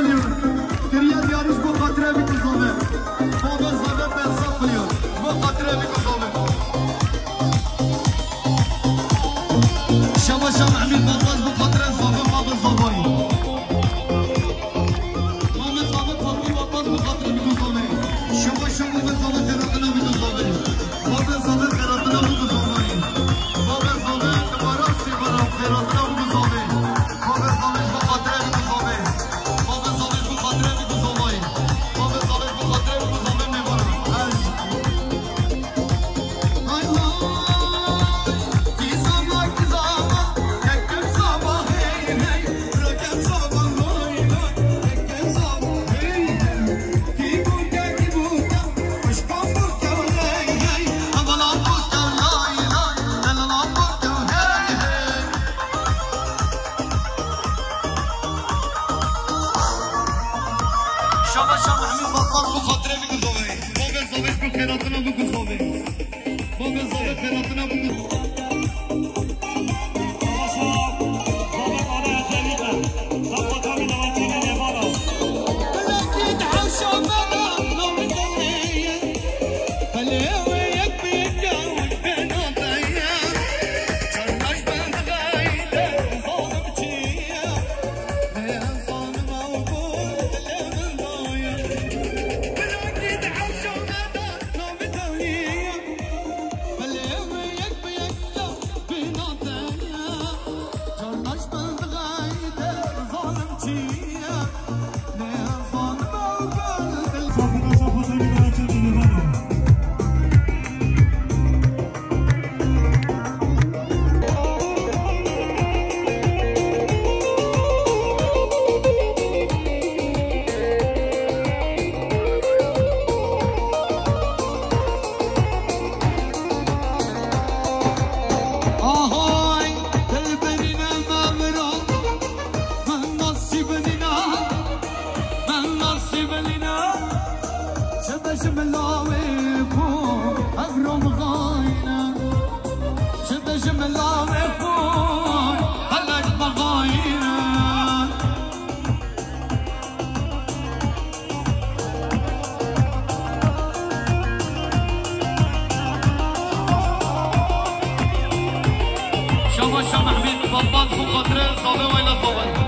milyon. Kiriye diyarış bu katire bir kuzome. Baba zaten pensat milyon. Bu katire bir kuzome. Şavaşa Mehmet Batmaz bu katire zove baba zobayı. Mehmet Zahmet Fatih Batmaz bu katire bir kuzome. Şavaşa Mehmet Zahmet Ferhat'ına bir kuzome. Baba Zahmet Ferhat'ına bu kuzome. Baba Zahmet Varasi Varaf Ferhat'ına bu kuzome. Baba Zahmet bu katire bir kuzome. Baba Zahmet bu katire bir kuzome. Baba Zahmet bu katire bir kuzome mi var? Şabaşa Mehmet Batmaz bu katire bir kuzome. Baba Zahmet bu Ferhat'ına bu kuzome. Baba Zahmet Ferhat'ına bu kuzome. Şabaşa Mehmet Batmaz bu katire zove vayla zove.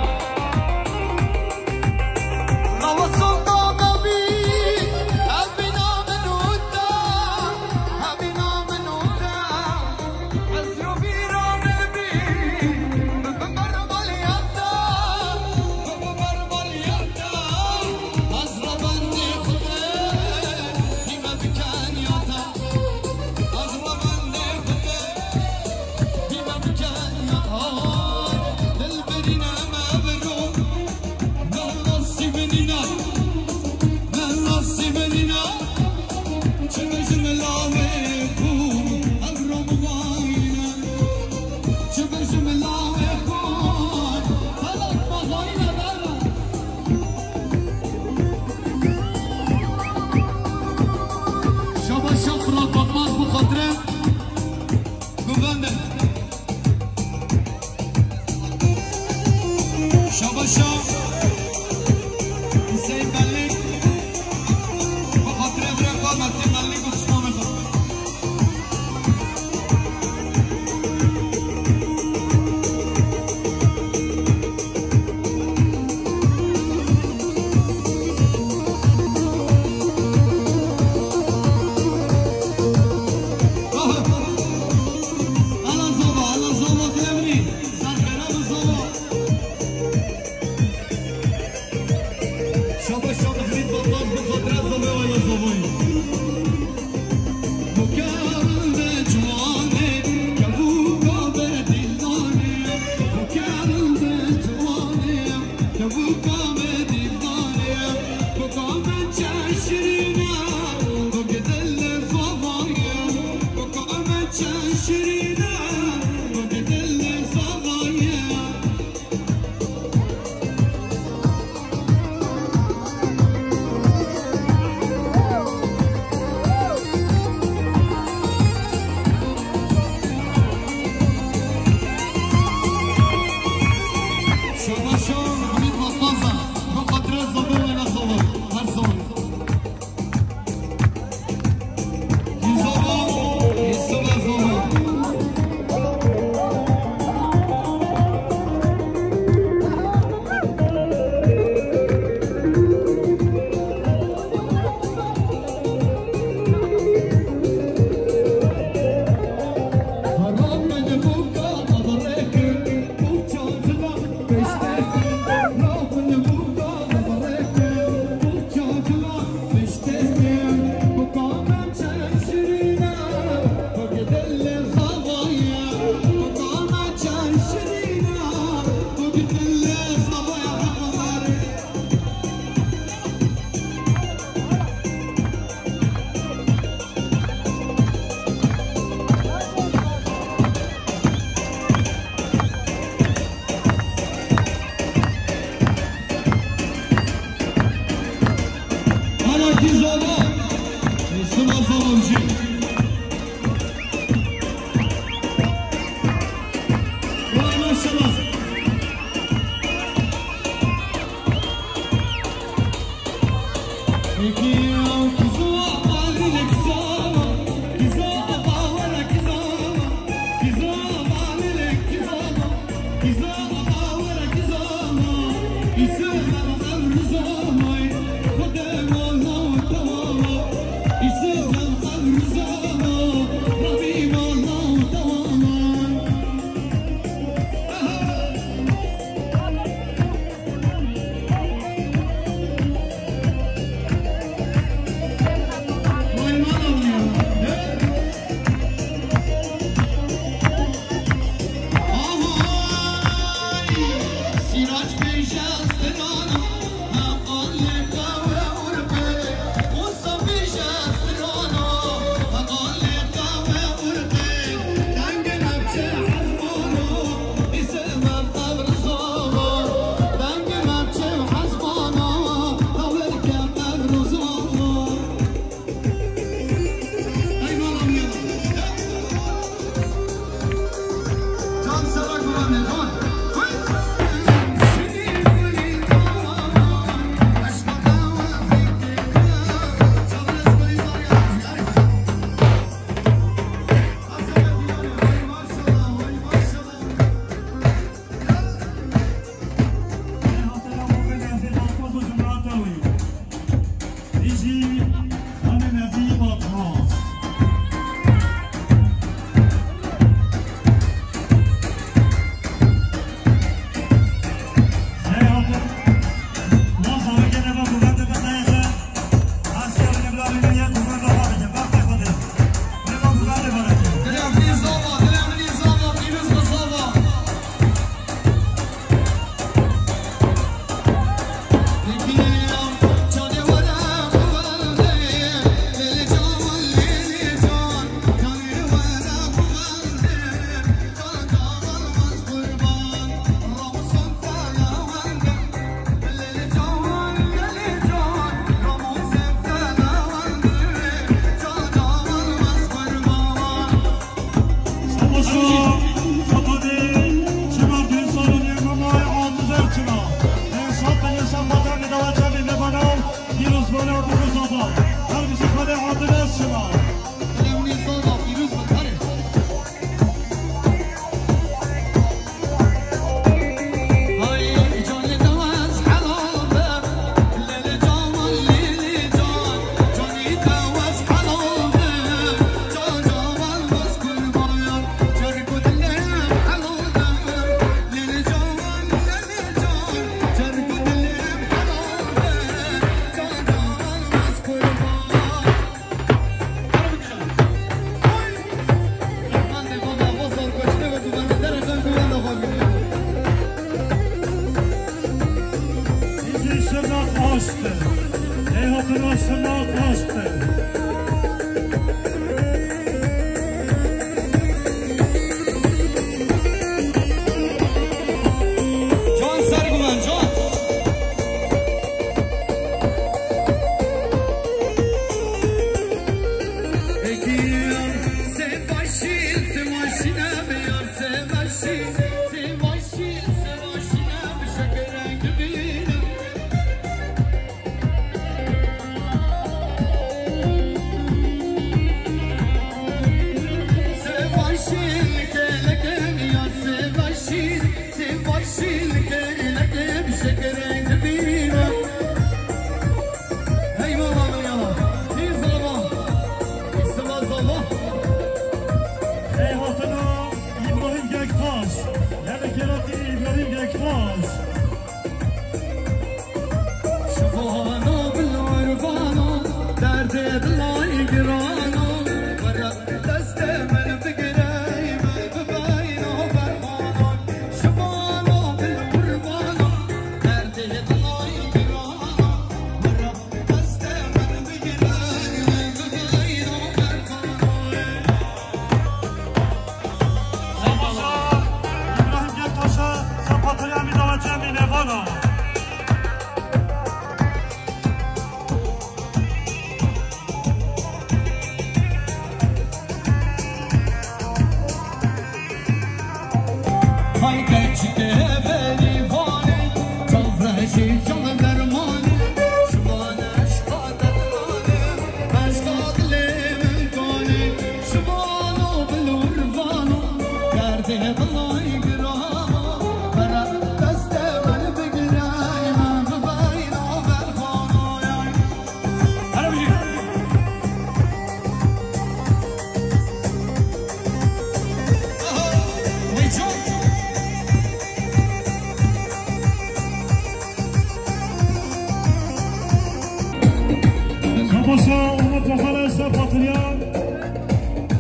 Savaşa Umut Bakal'a Patlayan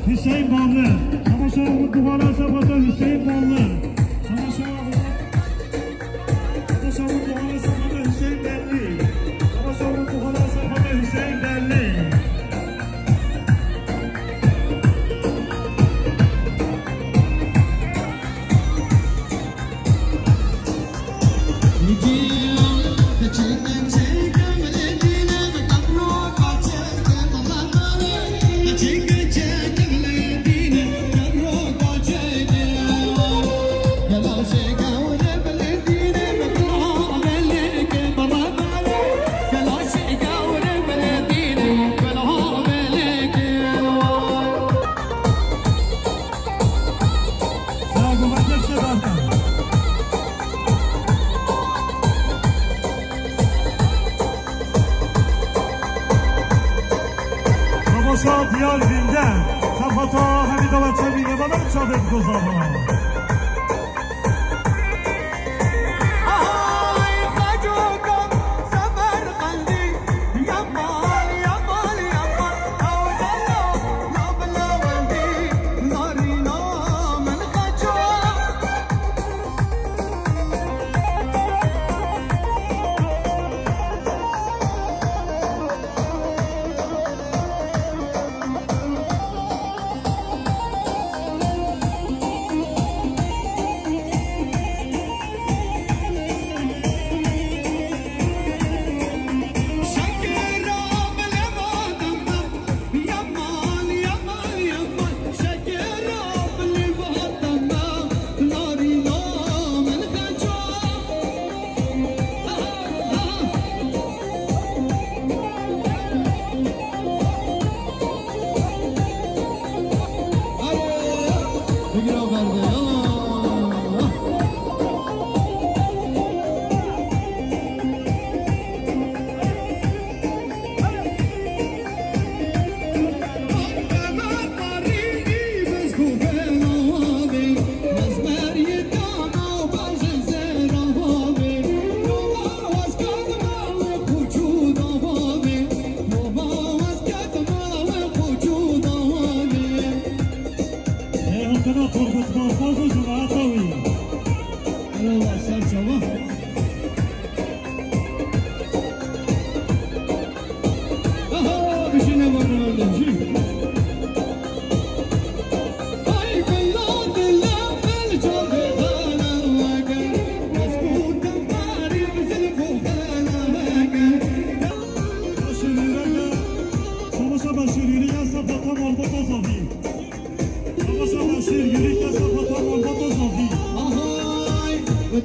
Hüseyin Ballı. Savaşa Umut Bakal'a Patlayan Hüseyin Ballı. Savaşa Umut Bakal'a Patlayan Hüseyin Belli. Savaşa Umut Bakal'a Patlayan Hüseyin Belli. Diyar Bilden, Safata Hamidala Çebi'ye bana mı çabuk kuzama?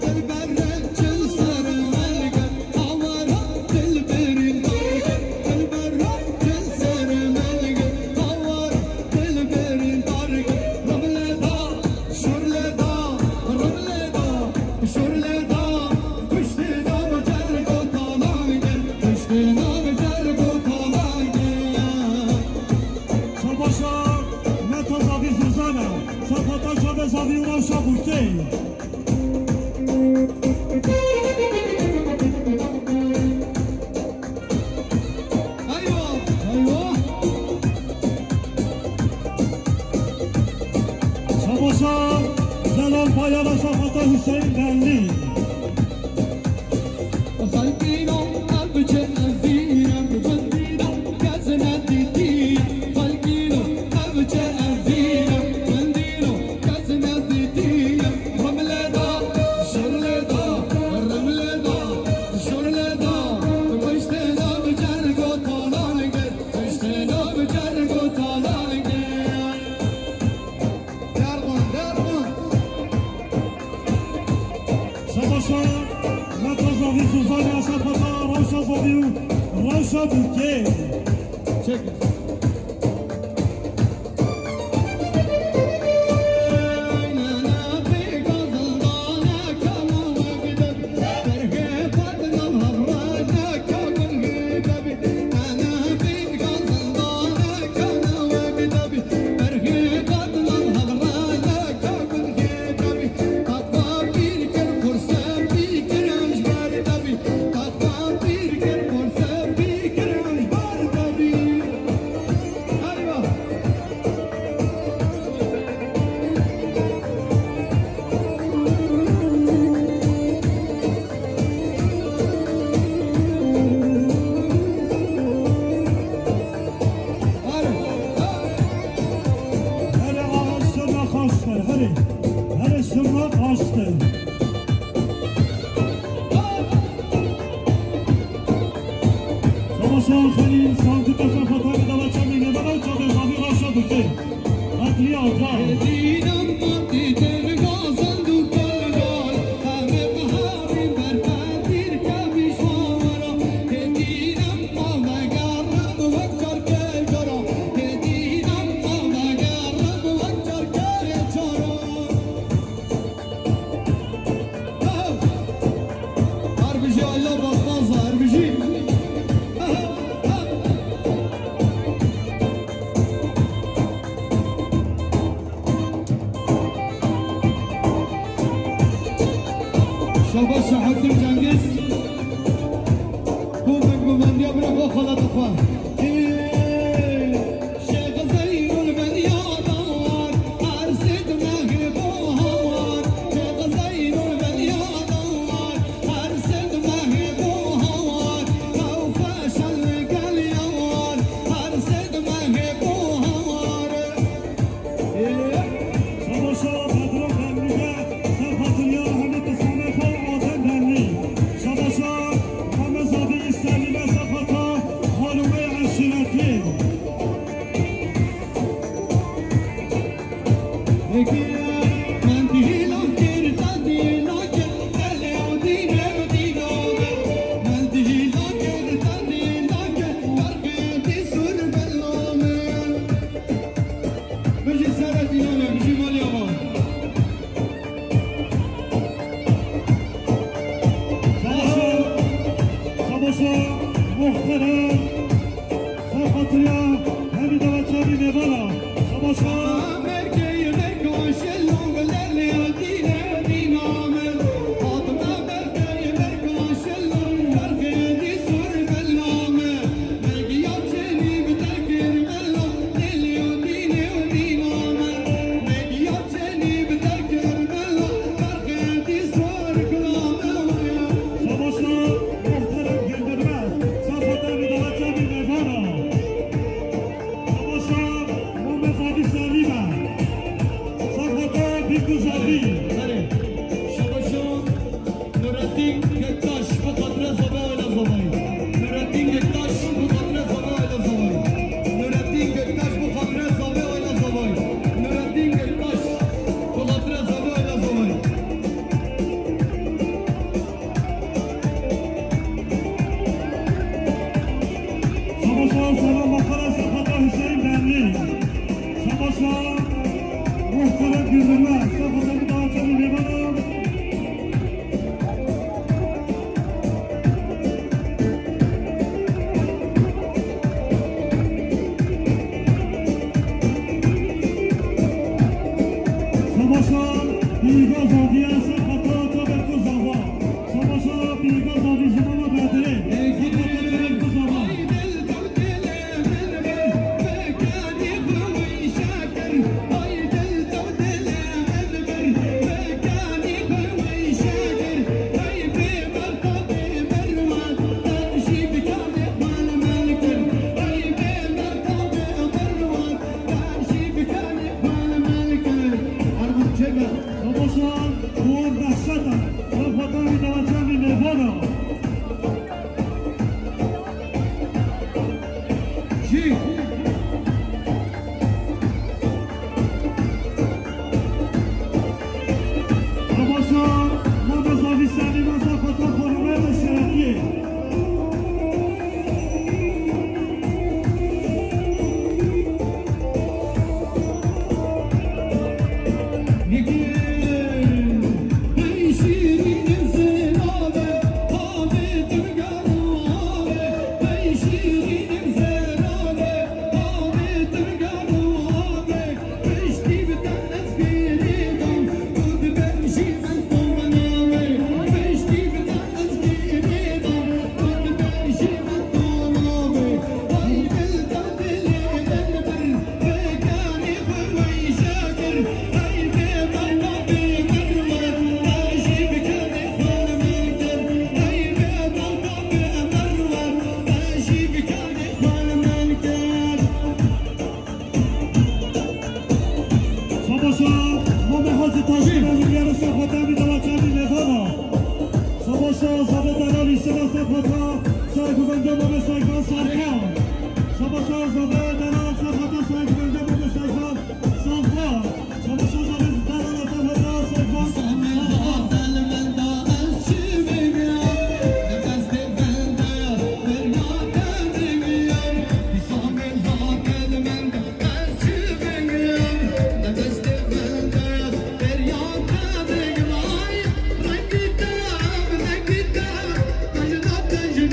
Tabii Sabah خیلی سانتی تصافات های دولت چه میگه بنا چه بزامی راشا دوسته عدلی آزا دیدم مادی دل گازن دو کلگال همه بهاری برپن دیر کمیش مارا دیدم مامگرم وکر که جارا دیدم مامگرم وکر که جارا هر بجی آیلا بازمازا هر بجی شاباش شحاتم جنگیز بومک بمندیا برا خالت خواه شیخ زینون من یادوار عرصد مغرب و هوار شیخ زینون من یادوار عرصد مغرب و هوار خوفش الگل یوار عرصد مغرب و هوار Sabah patron vermiyor Safatılıyor hani kısmına kalmadan derli Sabah Ramazan'ı isterliğine Safat'a Halume aşireti من دیلم کرد دیلا کرد دلم دیلم دیلم من دیلا کرد دیلا کرد برقی سر بلام بجی سر دیلم بجی مالی آمان Sabah muhterem Safatılıyor Hemi davetçeli nevara Sabah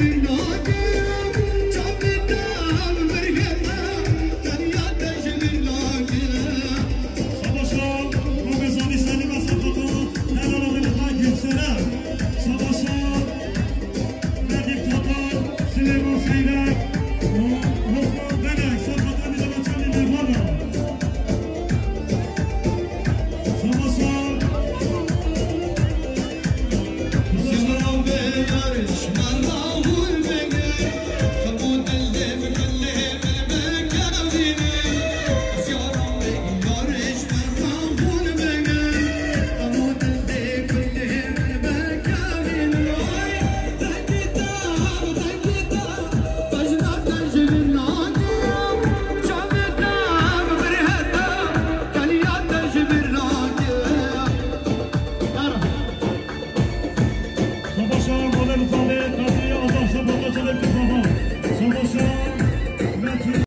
Thank you.